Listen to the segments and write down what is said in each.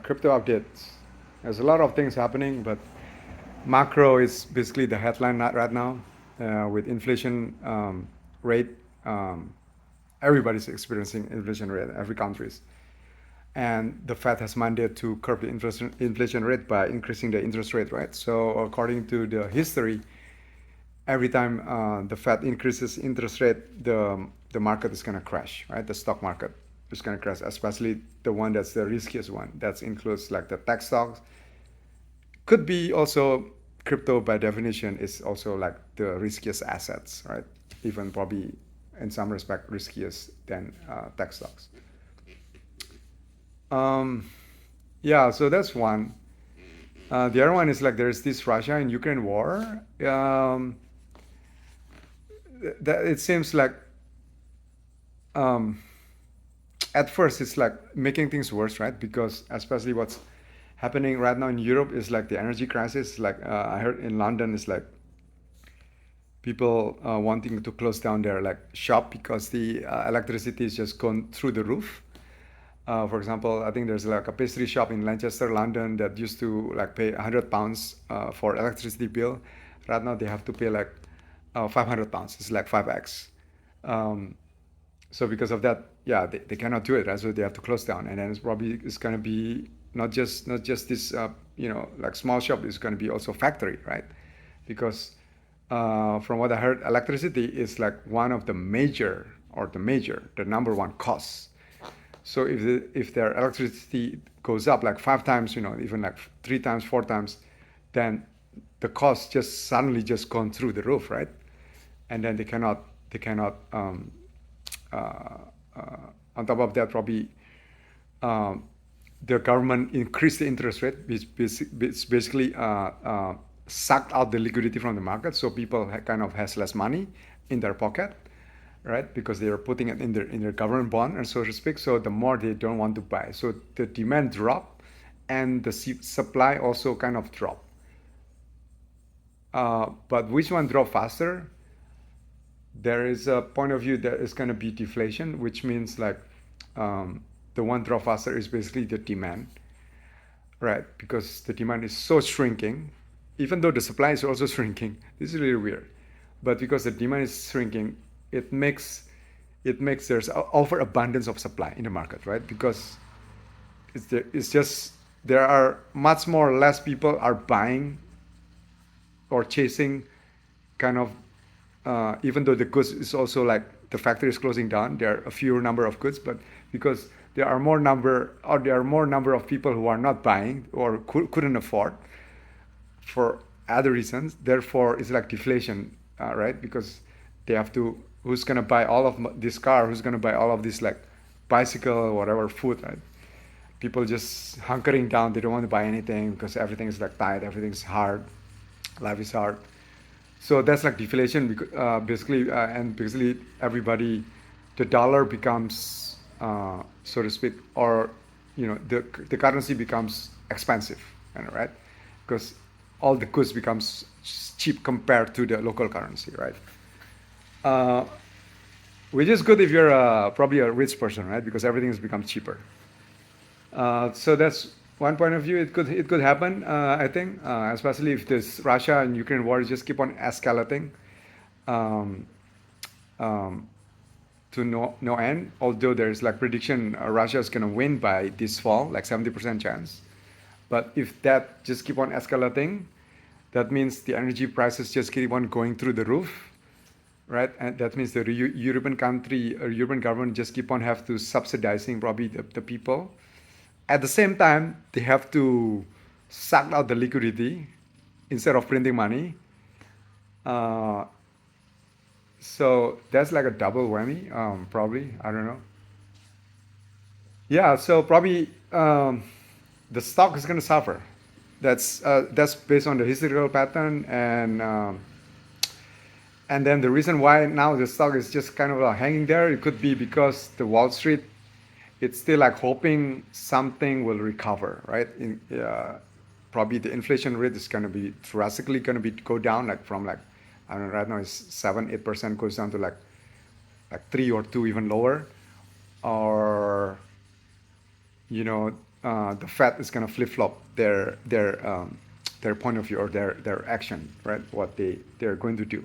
crypto updates. There's a lot of things happening, but macro is basically the headline right now. With inflation rate, um, everybody's experiencing inflation rate. Every countries, and the Fed has mandated to curb the inflation rate by increasing the interest rate. Right. So according to the history, every time the Fed increases interest rate, the market is going to crash, right? The stock market is going to crash, especially the one that's the riskiest one. That includes like the tech stocks. Could be also crypto by definition is also like the riskiest assets, right? Even probably in some respect riskiest than tech stocks. Um, yeah, so that's one. The other one is like there's this Russia and Ukraine war. That it seems like um, at first it's like making things worse, right? Because especially what's happening right now in Europe is like the energy crisis. Like I heard in London is like people wanting to close down their like shop because the electricity is just gone through the roof. For example, I think there's like a pastry shop in Manchester, London that used to like pay £100 for electricity bill. Right now they have to pay like £500. It's like 5x. Um, so because of that, yeah, they cannot do it, right? So they have to close down, and then it's going to be not just this like small shop. It's going to be also factory, right? Because from what I heard, electricity is like one of the major or the number one costs. So if their electricity goes up like 5 times, even like 3 times, 4 times, then the cost just suddenly just gone through the roof, right? And then they cannot uh, on top of that, probably um, the government increased the interest rate, which basically sucked out the liquidity from the market, so people kind of has less money in their pocket, right? Because they are putting it in their government bond, and so to speak. So the more they don't want to buy, so the demand drop, and the supply also kind of drop. But which one drop faster? There is a point of view that is going to be deflation, which means like the one drop faster is basically the demand, right? Because the demand is so shrinking, even though the supply is also shrinking. This is really weird, but because the demand is shrinking, it makes there's overabundance of supply in the market, right? Because it's just there are much more less people are buying or chasing kind of even though the goods is also like the factory is closing down, there are a fewer number of goods, but because there are more number of people who are not buying or couldn't afford for other reasons, therefore it's like deflation, right? Because they have to, who's gonna buy all of this car, who's gonna buy all of this like bicycle or whatever food, right? People just hunkering down, they don't want to buy anything because everything is like tight, everything's hard, life is hard. So that's like deflation, basically, and basically everybody, the dollar becomes, so to speak, or the currency becomes expensive, right? Because all the goods becomes cheap compared to the local currency, right? Uh, which is good if you're probably a rich person, right? Because everything has become cheaper. So that's one point of view. It could happen. I think, especially if this Russia and Ukraine war just keep on escalating um, um, to no end. Although there's like prediction Russia is gonna win by this fall, like 70% chance. But if that just keep on escalating, that means the energy prices just keep on going through the roof, right? And that means the European country or European government just keep on have to subsidizing probably the people. At the same time, they have to suck out the liquidity instead of printing money. Uh, so that's like a double whammy, probably. I don't know. Yeah, so probably the stock is going to suffer. That's based on the historical pattern, and then the reason why now the stock is just kind of hanging there. It could be because the Wall Street, it's still like hoping something will recover, right? Probably the inflation rate is going to be drastically going to be go down, like from like, I don't know, right now it's 7-8% goes down to like 3 or 2, even lower, or the Fed is going to flip flop their point of view or their action, right? What they're going to do.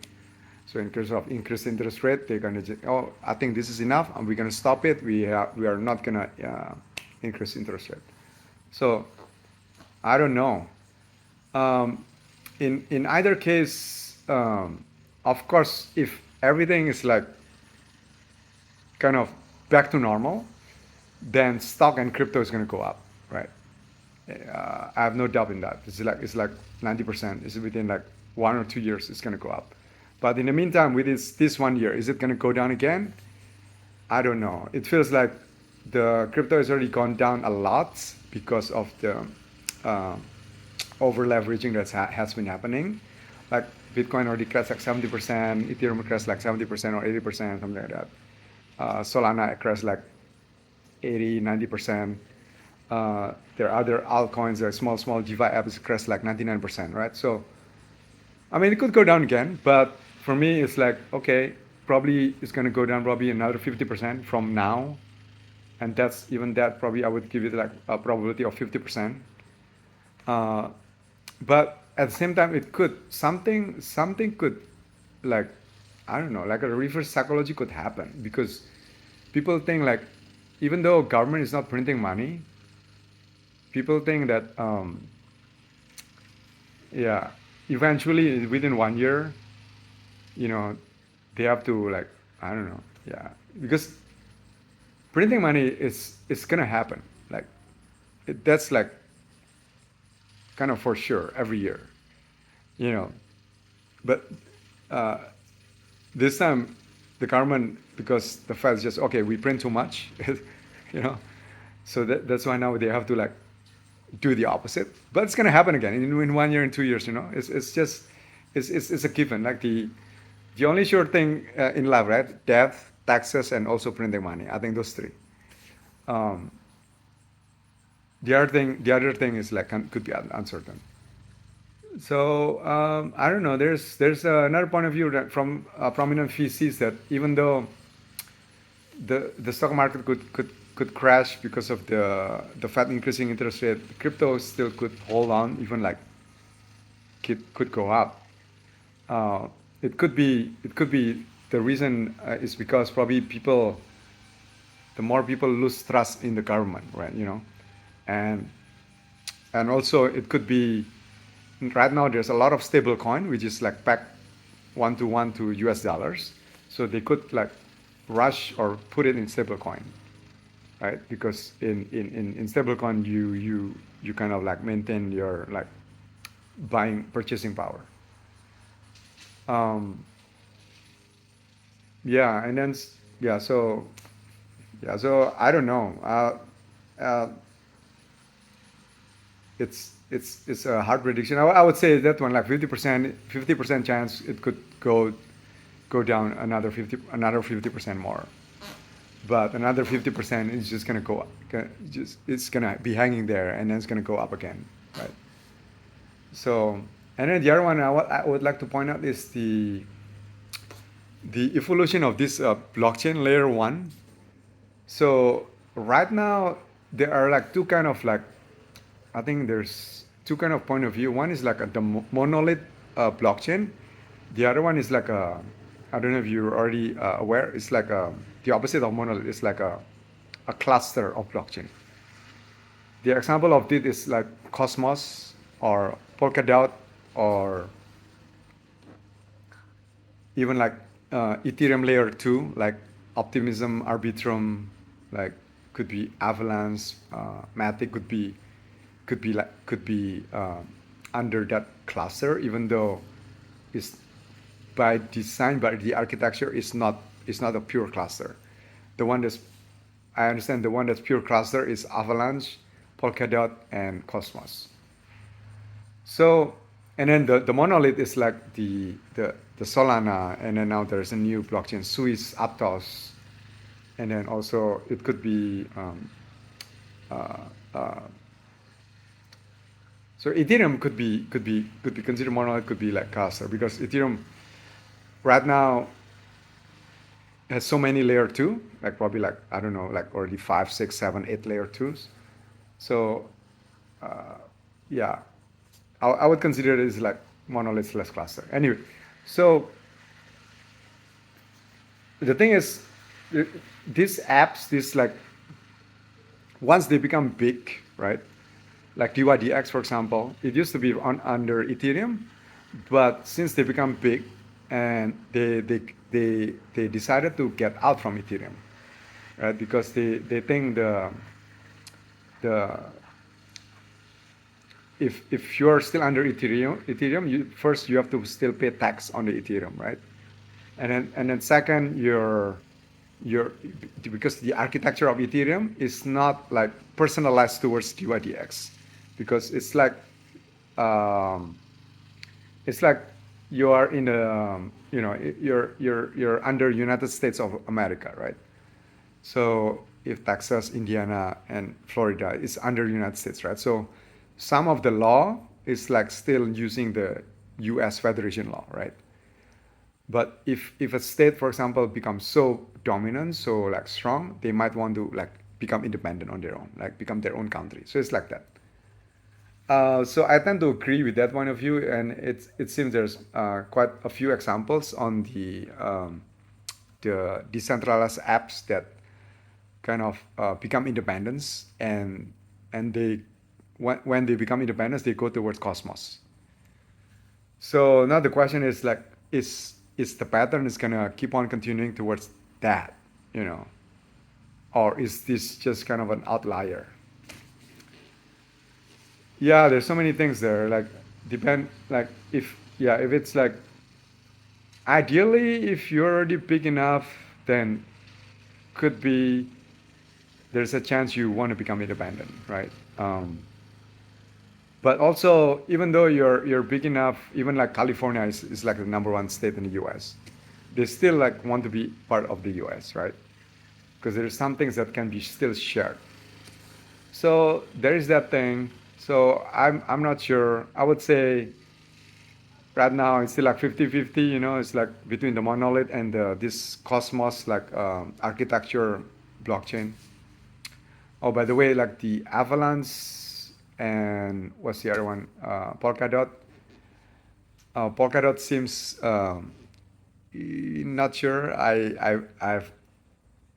So in case of increased interest rate, they're going to just, oh, I think this is enough, and we're going to stop it. We are not going to increase interest rate. So I don't know. Um, in either case, of course, if everything is like kind of back to normal, then stock and crypto is going to go up, right? I have no doubt in that. It's like 90%. It's within like 1 or 2 years, it's going to go up. But in the meantime, with this 1 year, is it going to go down again? I don't know. It feels like the crypto has already gone down a lot because of the uh, over leveraging that has been happening. Like Bitcoin already crashed like 70%, Ethereum crashed like 70% or 80%, something like that. Solana crashed like 80, 90%. There are other altcoins, there are small DeFi apps crashed like 99%, right? So, I mean, it could go down again, but for me, it's like, okay, probably it's going to go down probably another 50% from now. And that's even that, probably I would give it like a probability of 50%. Uh, but at the same time, it could, something could, like, I don't know, like a reverse psychology could happen because people think like, even though government is not printing money, people think that yeah, eventually within 1 year, you know, they have to like, I don't know, yeah, because printing money is gonna happen, like that's like kind of for sure every year, you know, but uh, this time the government, because the Fed's just okay, we print too much, you know, so that's why now they have to like do the opposite. But it's gonna happen again in 1 year and 2 years. You know, it's just it's a given. Like the only sure thing in life, right? Death, taxes, and also printing money. I think those three. Um, the other thing is like could be uncertain. So I don't know. There's another point of view that from prominent VCs that even though the stock market could crash because of the Fed increasing interest rate, crypto still could hold on, even like could go up. Uh, it could be the reason is because probably the more people lose trust in the government, right? You know, and and also it could be right now there's a lot of stable coin which is like back 1 to 1 to US dollars, so they could like rush or put it in stable coin, right? Because in stablecoin you kind of like maintain your like buying purchasing power. Um, yeah, and then yeah, so I don't know. Uh, it's a hard prediction. I would say that one like 50% chance it could go down another 50% more. But another 50% is just gonna go, just it's gonna be hanging there, and then it's gonna go up again, right? So, and then the other one I would like to point out is the evolution of this blockchain layer one. So right now there are like two kind of like, I think there's two kind of point of view. One is like the monolith blockchain. The other one is like a, I don't know if you're already aware. It's like the opposite of monolith. It's like a cluster of blockchain. The example of this is like Cosmos or Polkadot or even like Ethereum layer 2, like Optimism, Arbitrum, like could be Avalanche, Matic could be under that cluster, even though it's by design, but the architecture is not a pure cluster. The one that's I understand the one that's pure cluster is Avalanche, Polkadot, and Cosmos. So, and then the monolith is like the Solana, and then now there's a new blockchain, Swiss, Aptos, and then also it could be uh, uh, so Ethereum could be considered monolith, could be like cluster because Ethereum right now has so many layer two, like probably like I don't know, like already 5, 6, 7, 8 layer twos. So yeah, I would consider it as like monolith cluster. Anyway, so the thing is, these apps, these like once they become big, right? Like DYDX, for example, it used to be under Ethereum, but since they become big, and they decided to get out from Ethereum, right? Because they think the if you're still under Ethereum, you first you have to still pay tax on the Ethereum, right? And then second, you're because the architecture of Ethereum is not like personalized towards DYDX, because um, it's like you are in the you're under United States of America, right? So if Texas, Indiana, and Florida is under United States, right? So some of the law is like still using the U.S. Federation law, right? But if a state, for example, becomes so dominant, so like strong, they might want to like become independent on their own, like become their own country. So it's like that. So I tend to agree with that point of view, and it seems there's quite a few examples on the decentralized apps that kind of become independence, and they when they become independence, they go towards Cosmos. So now the question is like, is the pattern is gonna keep on continuing towards that, you know, or is this just kind of an outlier? Yeah, there's so many things there. Like depend like if yeah if it's like ideally if you're already big enough, then could be there's a chance you want to become independent, right? But also, even though you're big enough, even like California is like the number one state in the U.S., they still like want to be part of the U.S., right? Because there's some things that can be still shared. So there is that thing. So I'm not sure. I would say right now it's still like 50-50. You know, it's like between the monolith and this Cosmos like architecture blockchain. Oh, by the way, like the Avalanche and what's the other one? Polkadot. Polkadot seems not sure. I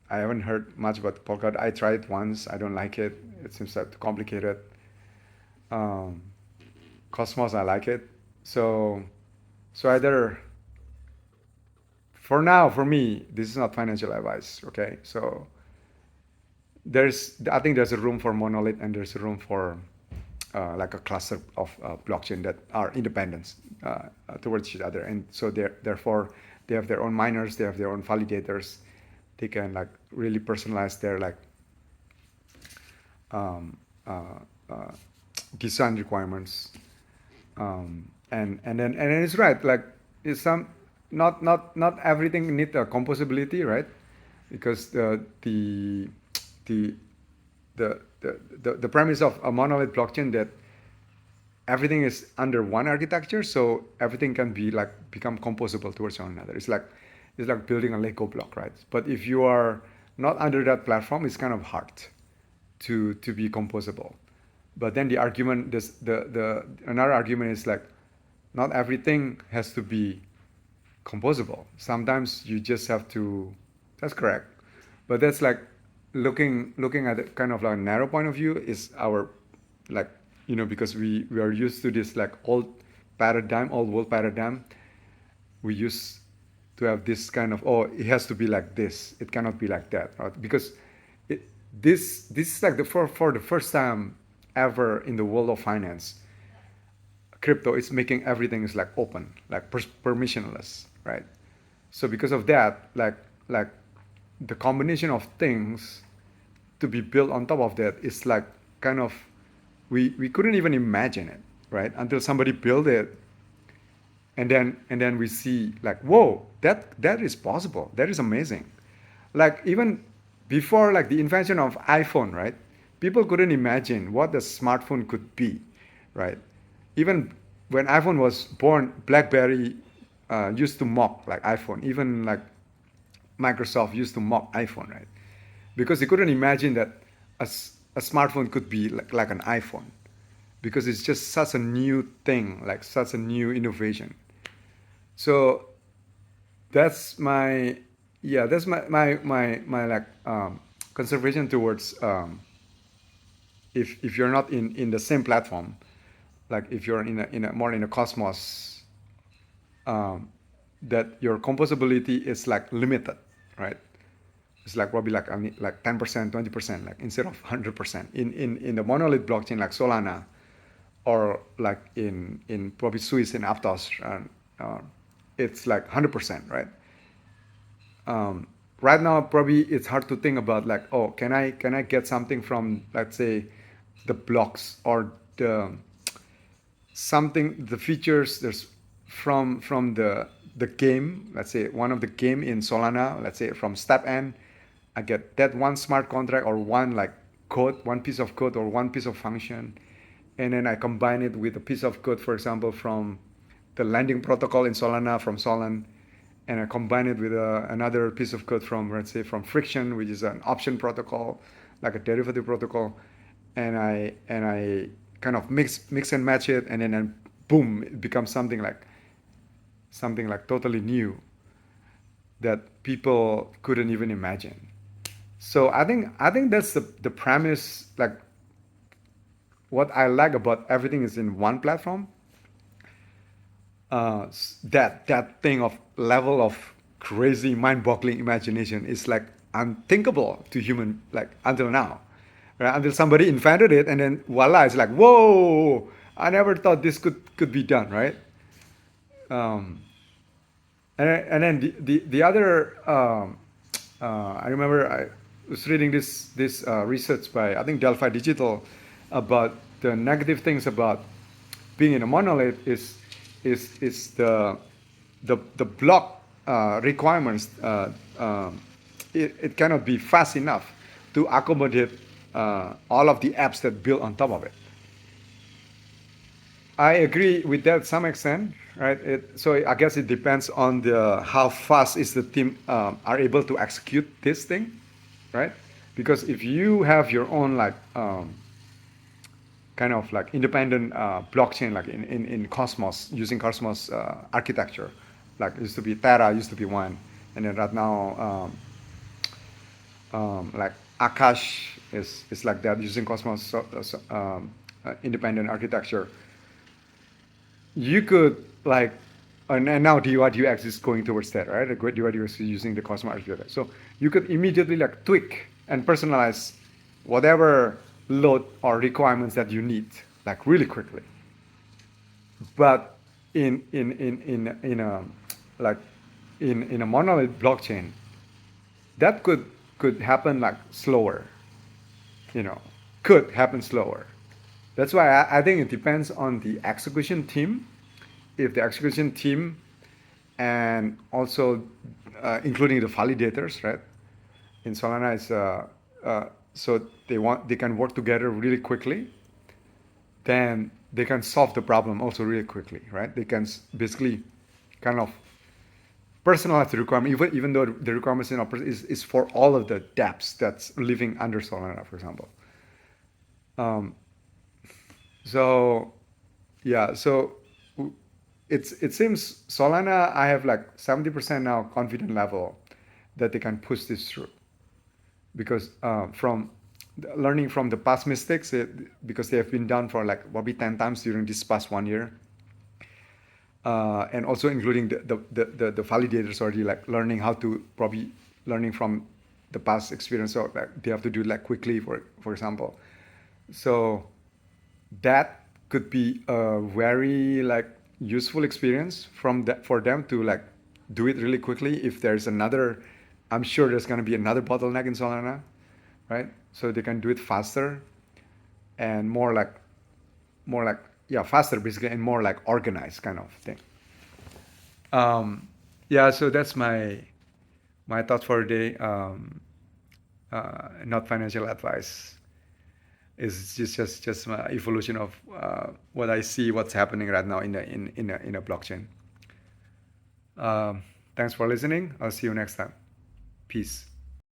haven't heard much about Polkadot. I tried it once. I don't like it. It seems like too complicated. Um, Cosmos, I like it. So so either for now, for me, this is not financial advice. Okay, so I think there's a room for monolith, and there's a room for like a cluster of blockchain that are independent towards each other, and so therefore they have their own miners, they have their own validators, they can like really personalize their like um, uh, uh, design requirements, and then it's right like it's some not everything need a composability, right? Because the the premise of a monolith blockchain that everything is under one architecture, so everything can be like become composable towards one another. It's like building a Lego block, right? But if you are not under that platform, it's kind of hard to be composable. But then the argument, this the another argument is like, not everything has to be composable. Sometimes you just have to. That's correct, but that's like looking at it kind of like a narrow point of view is our like because we are used to this like old world paradigm. We used to have this kind of, oh, it has to be like this, it cannot be like that, right? Because this is like for the first time ever in the world of finance, crypto is making everything is like open, like permissionless, right? So because of that, like the combination of things to be built on top of that is like kind of we couldn't even imagine it, right? Until somebody built it, and then we see like, whoa, that is possible, that is amazing. Like even before like the invention of iPhone, right? People couldn't imagine what the smartphone could be, right? Even when iPhone was born, BlackBerry used to mock like iPhone. Even like Microsoft used to mock iPhone, right? Because they couldn't imagine that a smartphone could be like an iPhone because it's just such a new thing, like such a new innovation. So that's my yeah, that's my like conservation towards if you're not in the same platform, like if you're in a more in a Cosmos, um, that your composability is like limited, right? It's like probably like I mean, like 10%, 20%, like instead of 100%. In the monolith blockchain like Solana, or like in probably Swiss and Aptos, it's like 100%, right? Right now probably it's hard to think about like, oh, can I get something from, let's say, the blocks or the features there's from the game, let's say one of the game in Solana, let's say from step n, I get that one smart contract or one like code, one piece of code or one piece of function, and then I combine it with a piece of code, for example, from the lending protocol in Solana from Solan, and I combine it with another piece of code from, let's say, from Friction, which is an option protocol, like a derivative protocol, and I kind of mix and match it, and then boom, it becomes something like totally new that people couldn't even imagine. So I think that's the premise. Like what I like about everything is in one platform. That thing of level of crazy mind-boggling imagination is like unthinkable to human like until now, right? Until somebody invented it, and then voila, it's like whoa! I never thought this could be done, right? Um, and then the other I remember I was reading this research by I think Delphi Digital about the negative things about being in a monolith is the block requirements. It cannot be fast enough to accommodate all of the apps that build on top of it. I agree with that to some extent, right? So I guess it depends on the how fast is the team are able to execute this thing, right? Because if you have your own like kind of like independent blockchain, like in Cosmos, using Cosmos architecture, like it used to be Terra, used to be one, and then right now like Akash is like that using Cosmos independent architecture. You could like, and now DYDX is going towards that, right? The DYDX is using the Cosmos architecture. So you could immediately like tweak and personalize whatever load or requirements that you need, like really quickly. But in a like in a monolith blockchain, that could happen like slower, you know, could happen slower. That's why I think it depends on the execution team. If the execution team and also including the validators, right? In Solana is so they can work together really quickly. Then they can solve the problem also really quickly, right? They can basically kind of personalize the requirement, even though the requirements is for all of the dApps that's living under Solana, for example. Um, so yeah, so it seems Solana, I have like 70% now confident level that they can push this through because from learning from the past mistakes, because they have been done for like probably 10 times during this past 1 year, and also including the validators already like learning how to probably learning from the past experience, so like they have to do like quickly, for example. So that could be a very like useful experience from that for them to like do it really quickly. If there's another, I'm sure there's going to be another bottleneck in Solana, right? So they can do it faster and more like yeah, faster basically, and more like organized kind of thing. um yeah, so that's my thought for the day. Not financial advice. It's just my evolution of what I see, what's happening right now in a blockchain. Thanks for listening. I'll see you next time. Peace.